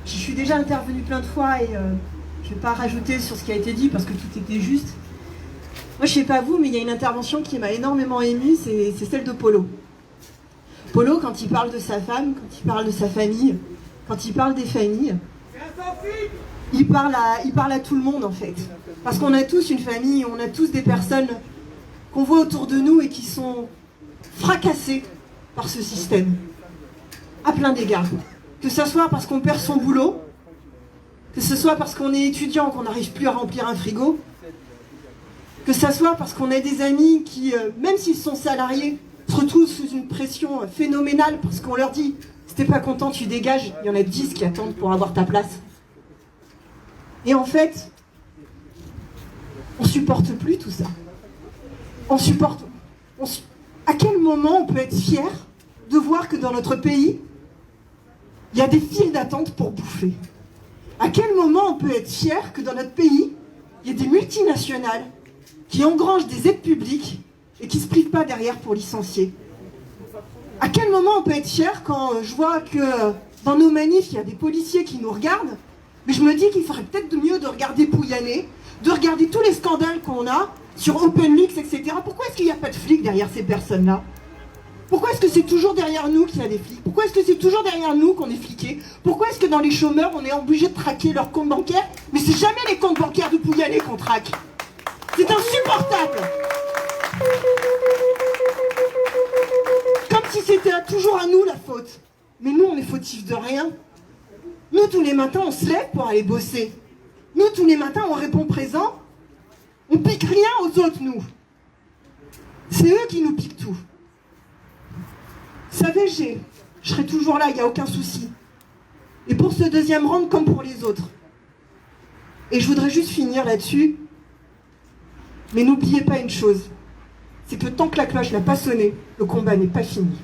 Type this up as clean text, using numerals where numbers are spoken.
Je suis déjà intervenue plein de fois et je ne vais pas rajouter sur ce qui a été dit parce que tout était juste. Moi, je ne sais pas vous, mais il y a une intervention qui m'a énormément émue, c'est celle de Polo. Polo, quand il parle de sa femme, quand il parle de sa famille, quand il parle des familles, il parle à tout le monde en fait. Parce qu'on a tous une famille, on a tous des personnes qu'on voit autour de nous et qui sont fracassées par ce système, à plein d'égards. Que ce soit parce qu'on perd son boulot, que ce soit parce qu'on est étudiant, qu'on n'arrive plus à remplir un frigo, que ce soit parce qu'on a des amis qui, même s'ils sont salariés, se retrouvent sous une pression phénoménale parce qu'on leur dit « si t'es pas content, tu dégages, il y en a 10 qui attendent pour avoir ta place ». Et en fait, on supporte plus tout ça. À quel moment on peut être fier de voir que dans notre pays, il y a des files d'attente pour bouffer? À quel moment on peut être fier que dans notre pays, il y a des multinationales qui engrangent des aides publiques et qui ne se privent pas derrière pour licencier? À quel moment on peut être fier quand je vois que dans nos manifs, il y a des policiers qui nous regardent, mais je me dis qu'il ferait peut-être mieux de regarder Pouyanné, de regarder tous les scandales qu'on a sur OpenLeaks, etc. Pourquoi est-ce qu'il n'y a pas de flics derrière ces personnes-là? Pourquoi est-ce que c'est toujours derrière nous qu'il y a des flics? Pourquoi est-ce que c'est toujours derrière nous qu'on est fliqués? Pourquoi est-ce que dans les chômeurs, on est obligé de traquer leurs comptes bancaires? Mais c'est jamais les comptes bancaires de Pouyanné qu'on traque. C'est insupportable. Comme si c'était toujours à nous la faute. Mais nous, on est fautifs de rien. Nous, tous les matins, on se lève pour aller bosser. Nous, tous les matins, on répond présent. On pique rien aux autres, nous. C'est eux qui nous piquent tout. Savez, je serai toujours là, il n'y a aucun souci. Et pour ce deuxième round, comme pour les autres. Et je voudrais juste finir là-dessus. Mais n'oubliez pas une chose. C'est que tant que la cloche n'a pas sonné, le combat n'est pas fini.